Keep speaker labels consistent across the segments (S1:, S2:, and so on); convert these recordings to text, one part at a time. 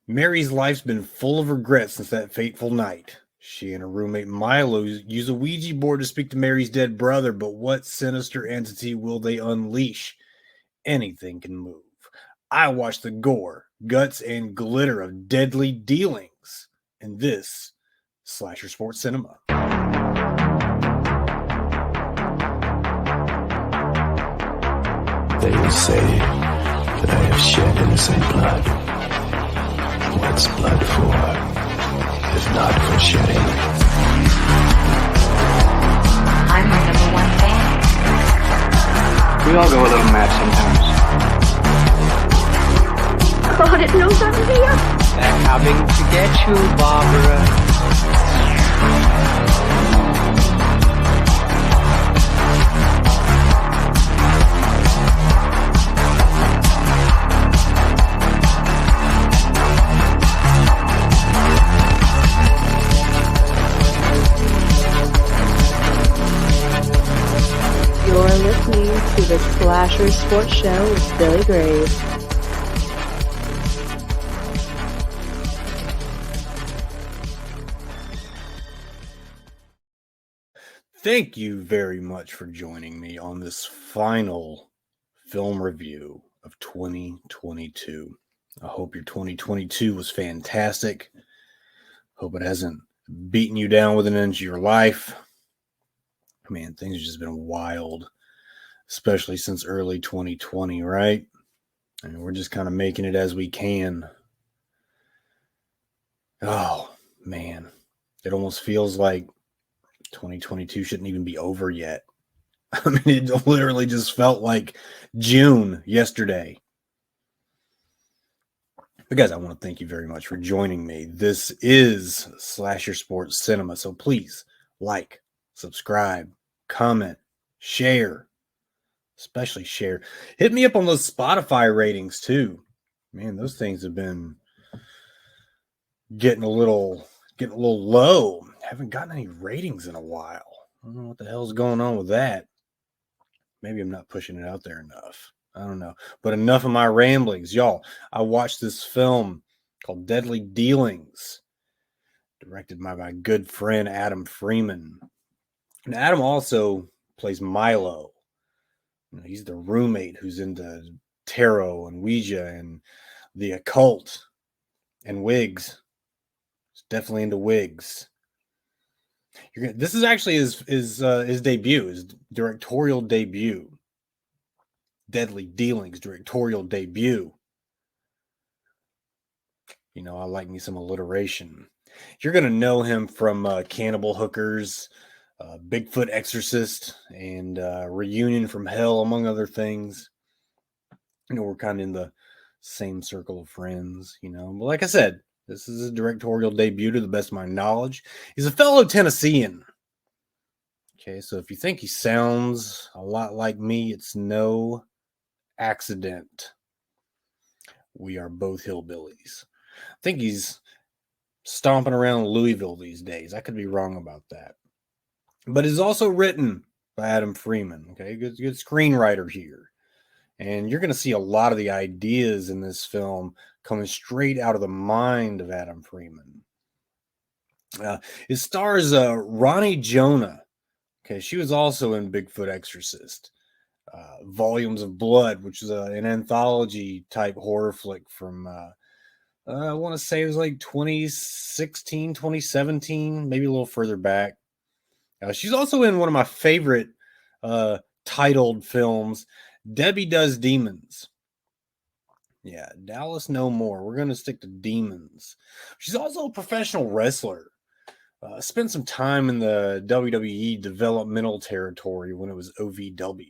S1: Mary's life's been full of regret since that fateful night. She and her roommate Milo use a Ouija board to speak to Mary's dead brother, but what sinister entity will they unleash? Anything can move. I watch the gore, guts, and glitter of deadly dealings in this Slasher Sports Cinema.
S2: They will say that I have shed innocent blood. What's blood for, if not for shedding?
S3: I'm my number one fan.
S4: We all go a little mad sometimes.
S3: God, it knows I'm here.
S4: They're coming to get you, Barbara.
S5: You're listening to the Slasher Sports Show with Billy Graves.
S1: Thank you very much for joining me on this final film review of 2022. I hope your 2022 was fantastic. Hope it hasn't beaten you down with an inch of your life. Man, things have just been wild, especially since early 2020, right? I mean, we're just kind of making it as we can. Oh, man. It almost feels like 2022 shouldn't even be over yet. I mean, it literally just felt like June yesterday. But guys, I want to thank you very much for joining me. This is Slasher Sports Cinema. So please like, subscribe, comment, share, especially share. Hit me up on those Spotify ratings too. Man, those things have been getting a little low. Haven't gotten any ratings in a while. I don't know what the hell's going on with that. Maybe I'm not pushing it out there enough. I don't know. But enough of my ramblings. Y'all, I watched this film called Deadly Dealings, directed by my good friend Adam Freeman. And Adam also plays Milo. You know, he's the roommate who's into tarot and Ouija and the occult and wigs. He's definitely into wigs. This is actually his debut, his directorial debut. Deadly Dealings directorial debut. You know, I like me some alliteration. You're going to know him from Cannibal Hookers, Bigfoot Exorcist, and Reunion from Hell, among other things. You know, we're kind of in the same circle of friends, you know. But like I said, this is a directorial debut to the best of my knowledge. He's a fellow Tennessean. Okay, so if you think he sounds a lot like me, it's no accident. We are both hillbillies. I think he's stomping around Louisville these days. I could be wrong about that. But it's also written by Adam Freeman. Okay, good screenwriter here. And you're going to see a lot of the ideas in this film coming straight out of the mind of Adam Freeman. It stars Roni Jonah. Okay, she was also in Bigfoot Exorcist. Volumes of Blood, which is an anthology type horror flick from, I want to say it was like 2016, 2017, maybe a little further back. She's also in one of my favorite titled films, Debbie Does Demons. Yeah, Dallas No More. We're going to stick to demons. She's also a professional wrestler. Spent some time in the WWE developmental territory when it was OVW.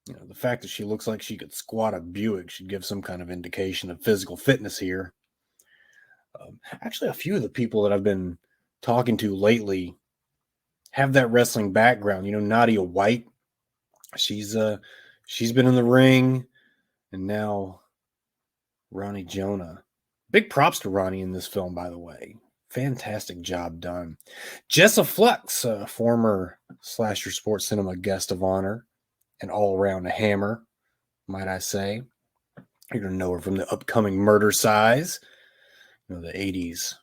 S1: You know, the fact that she looks like she could squat a Buick should give some kind of indication of physical fitness here. Actually, a few of the people that I've been talking to lately have that wrestling background. You know, Nadia White, she's been in the ring, and now Roni Jonah. Big props to Roni in this film, by the way. Fantastic job done. Jessa Flux, a former Slasher Sports Cinema guest of honor, and all around a hammer, might I say. You're going to know her from the upcoming Murder Size, the 80s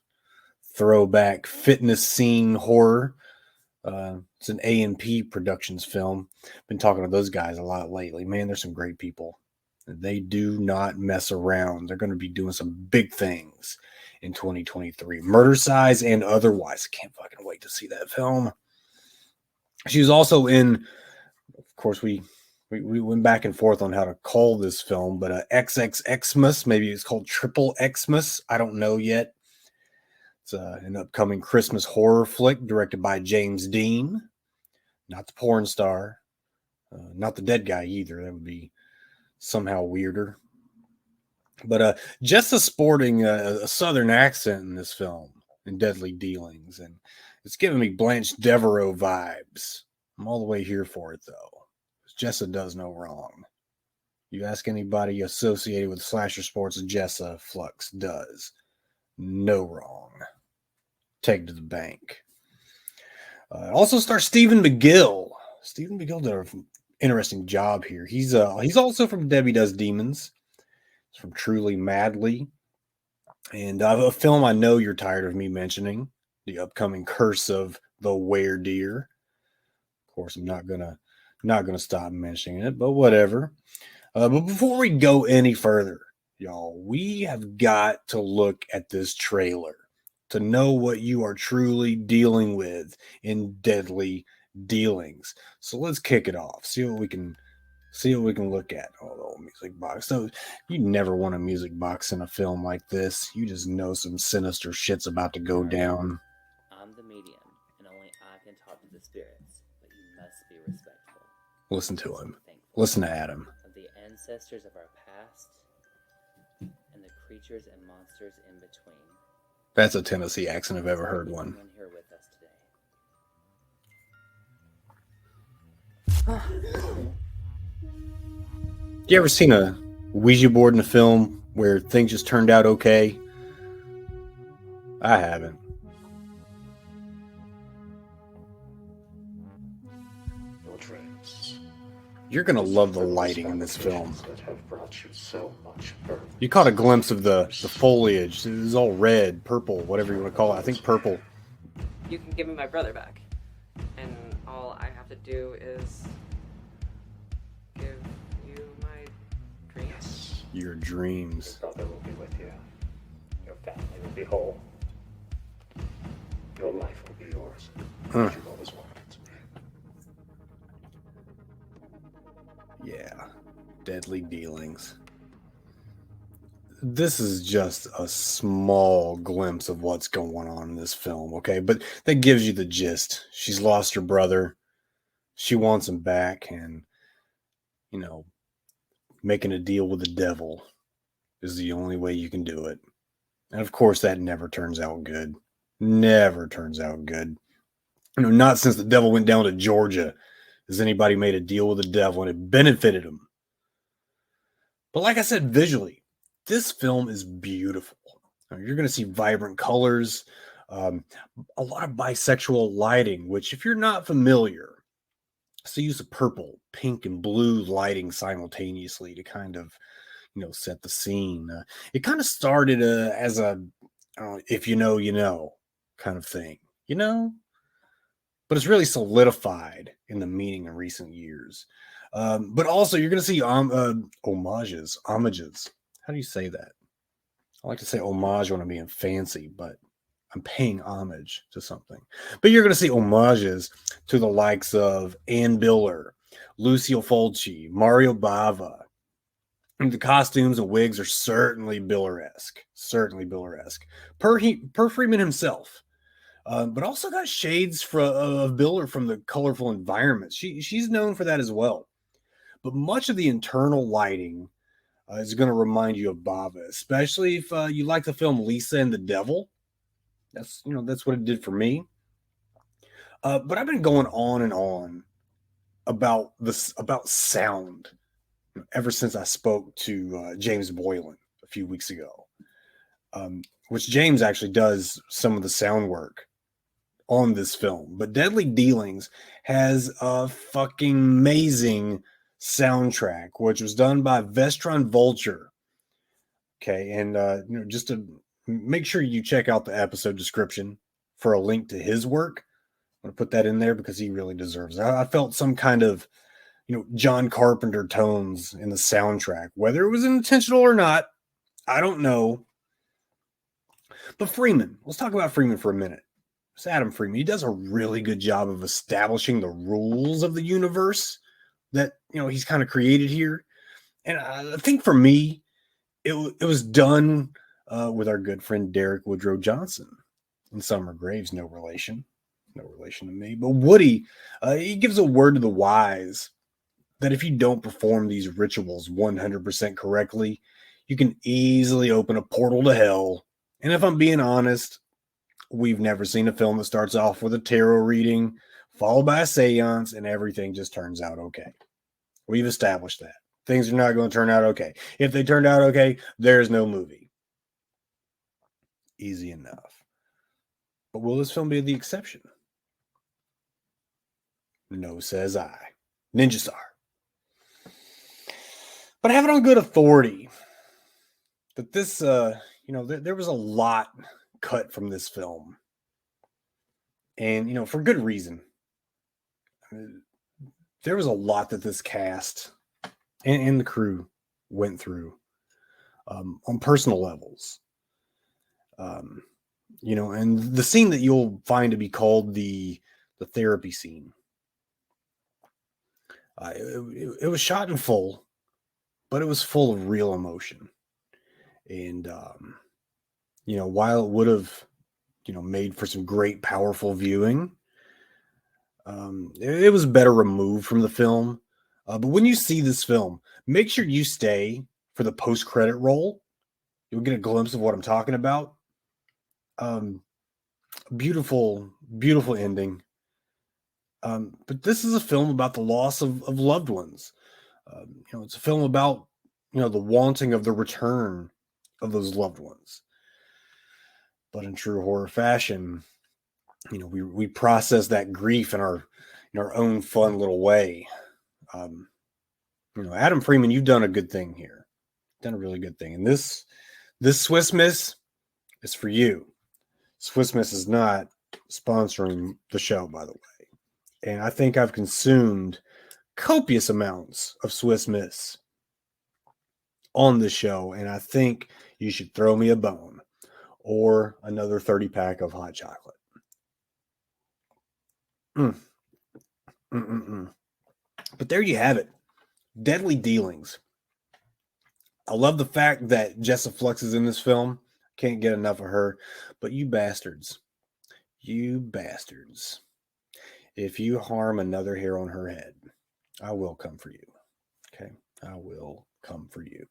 S1: throwback fitness scene horror. It's an A&P Productions film. Been talking to those guys a lot lately. Man, they're some great people. They do not mess around. They're going to be doing some big things in 2023. Murder Size and otherwise. I can't fucking wait to see that film. She was also in, of course, we went back and forth on how to call this film, but XXXmas, maybe it's called Triple Xmas. I don't know yet. It's an upcoming Christmas horror flick directed by James Dean. Not the porn star. Not the dead guy either. That would be somehow weirder. But Jessa sporting a southern accent in this film in Deadly Dealings. And it's giving me Blanche Devereaux vibes. I'm all the way here for it, though. Jessa does no wrong. You ask anybody associated with slasher sports, Jessa Flux does no wrong. Take it to the bank. Also stars Stephen McGill. Stephen McGill did an interesting job here. He's also from Debbie Does Demons. He's from Truly Madly. And a film I know you're tired of me mentioning, the upcoming Curse of the Weredeer. Of course, I'm not gonna stop mentioning it, but whatever. But before we go any further, y'all, we have got to look at this trailer to know what you are truly dealing with in Deadly Dealings. So let's kick it off. See what we can look at. Oh, the old music box. So you never want a music box in a film like this. You just know some sinister shit's about to go down.
S6: I'm the medium, and only I can talk to the spirits, but you must be respectful.
S1: Listen to him. Listen to Adam.
S6: Of the ancestors of our past and the creatures and monsters in between.
S1: That's a Tennessee accent if I've ever heard one.
S6: Here with us today.
S1: You ever seen a Ouija board in a film where things just turned out okay? I haven't. You're going to love the lighting in this film. You caught a glimpse of the foliage. It was all red, purple, whatever you want to call it. I think purple.
S7: You can give me my brother back. And all I have to do is give you my dreams.
S1: Your dreams.
S2: Your brother will be with you. Your family will be whole. Your life will be yours. As you've always wanted it to be.
S1: Yeah. Deadly Dealings. This is just a small glimpse of what's going on in this film, okay? But that gives you the gist. She's lost her brother. She wants him back, and, making a deal with the devil is the only way you can do it. And of course, that never turns out good. Never turns out good. Not since the devil went down to Georgia has anybody made a deal with the devil and it benefited him. But like I said, visually, this film is beautiful. You're going to see vibrant colors, a lot of bisexual lighting, which if you're not familiar, it's the use of purple, pink, and blue lighting simultaneously to kind of, set the scene. It kind of started as a, if you know, kind of thing, but it's really solidified in the meaning in recent years. But also you're going to see homages. How do you say that? I like to say homage when I'm being fancy, but I'm paying homage to something. But you're going to see homages to the likes of Ann Biller, Lucille Fulci, Mario Bava. And the costumes and wigs are certainly Biller-esque. Per Freeman himself. But also got shades of Biller from the colorful environments. She's known for that as well. But much of the internal lighting is going to remind you of Bava, especially if you like the film Lisa and the Devil. That's what it did for me. But I've been going on and on about sound ever since I spoke to James Boylan a few weeks ago, which James actually does some of the sound work on this film. But Deadly Dealings has a fucking amazing soundtrack, which was done by Vestron Vulture, Okay, and just to make sure you check out the episode description for a link to his work. I'm going to put that in there because he really deserves it. I felt some kind of, John Carpenter tones in the soundtrack, whether it was intentional or not, I don't know. But Freeman, let's talk about Freeman for a minute. It's Adam Freeman. He does a really good job of establishing the rules of the universe that, he's kind of created here. And I think for me, it was done with our good friend Derek Woodrow Johnson and Summer Graves, no relation to me. But Woody, he gives a word to the wise that if you don't perform these rituals 100% correctly, you can easily open a portal to hell. And if I'm being honest, we've never seen a film that starts off with a tarot reading, followed by a seance, and everything just turns out okay. We've established that. Things are not going to turn out okay. If they turned out okay, there's no movie. Easy enough. But will this film be the exception? No, says I. Ninja Star. But I have it on good authority that this, there was a lot cut from this film. And, for good reason. There was a lot that this cast and the crew went through on personal levels. And the scene that you'll find to be called the therapy scene. It was shot in full, but it was full of real emotion. And, while it would have, made for some great, powerful viewing, it was better removed from the film. But when you see this film, make sure you stay for the post-credit roll. You'll get a glimpse of what I'm talking about. Beautiful, beautiful ending. But this is a film about the loss of loved ones. It's a film about, the wanting of the return of those loved ones. But in true horror fashion, we process that grief in our own fun little way. Adam Freeman, you've done a good thing here. Done a really good thing. And this Swiss Miss is for you. Swiss Miss is not sponsoring the show, by the way. And I think I've consumed copious amounts of Swiss Miss on this show. And I think you should throw me a bone or another 30-pack of hot chocolate. But there you have it. Deadly Dealings. I love the fact that Jessa Flux is in this film. Can't get enough of her. But you bastards. If you harm another hair on her head, I will come for you. Okay? I will come for you.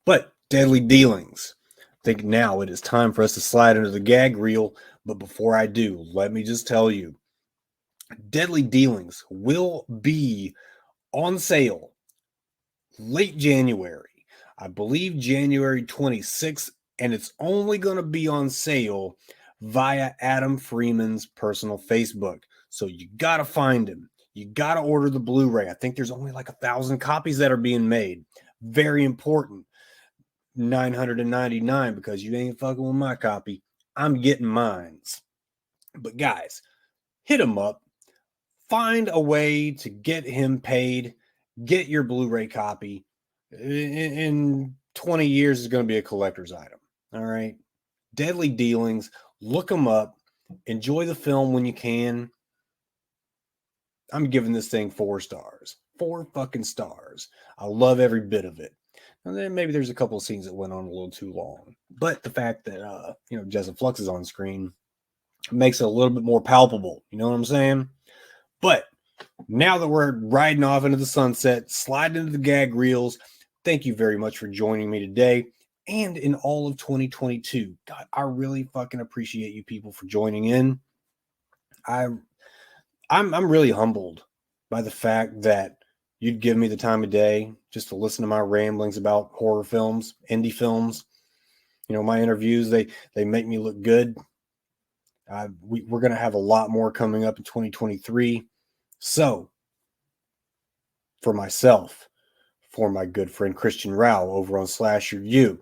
S1: But Deadly Dealings. I think now it is time for us to slide into the gag reel. But before I do, let me just tell you, Deadly Dealings will be on sale late January. I believe January 26th, and it's only going to be on sale via Adam Freeman's personal Facebook. So you got to find him. You got to order the Blu-ray. I think there's only like 1,000 copies that are being made. Very important. $999 because you ain't fucking with my copy. I'm getting mines. But guys, hit him up. Find a way to get him paid. Get your Blu-ray copy. In 20 years, it's going to be a collector's item. All right. Deadly Dealings. Look them up. Enjoy the film when you can. I'm giving this thing 4 stars. 4 fucking stars. I love every bit of it. And then maybe there's a couple of scenes that went on a little too long. But the fact that, Jessa Flux is on screen makes it a little bit more palpable. You know what I'm saying? But now that we're riding off into the sunset, sliding into the gag reels, thank you very much for joining me today and in all of 2022. God, I really fucking appreciate you people for joining in. I'm really humbled by the fact that you'd give me the time of day just to listen to my ramblings about horror films, indie films. My interviews, they make me look good. We're going to have a lot more coming up in 2023. So, for myself, For my good friend Christian Rao over on Slasher U.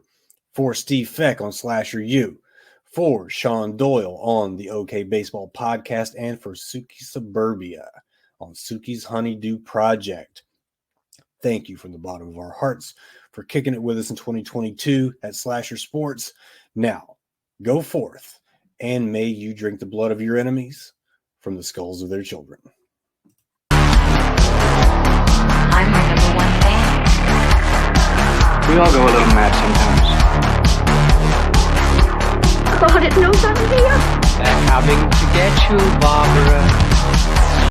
S1: For Steve Feck on Slasher U. For Sean Doyle on the OK Baseball podcast. And for Suki Suburbia on Suki's Honeydew Project. Thank you from the bottom of our hearts for kicking it with us in 2022 at Slasher Sports. Now, go forth and may you drink the blood of your enemies from the skulls of their children.
S3: I'm your number one fan.
S4: We all go a little mad sometimes.
S3: God, it knows I'm here.
S4: They're coming to get you, Barbara.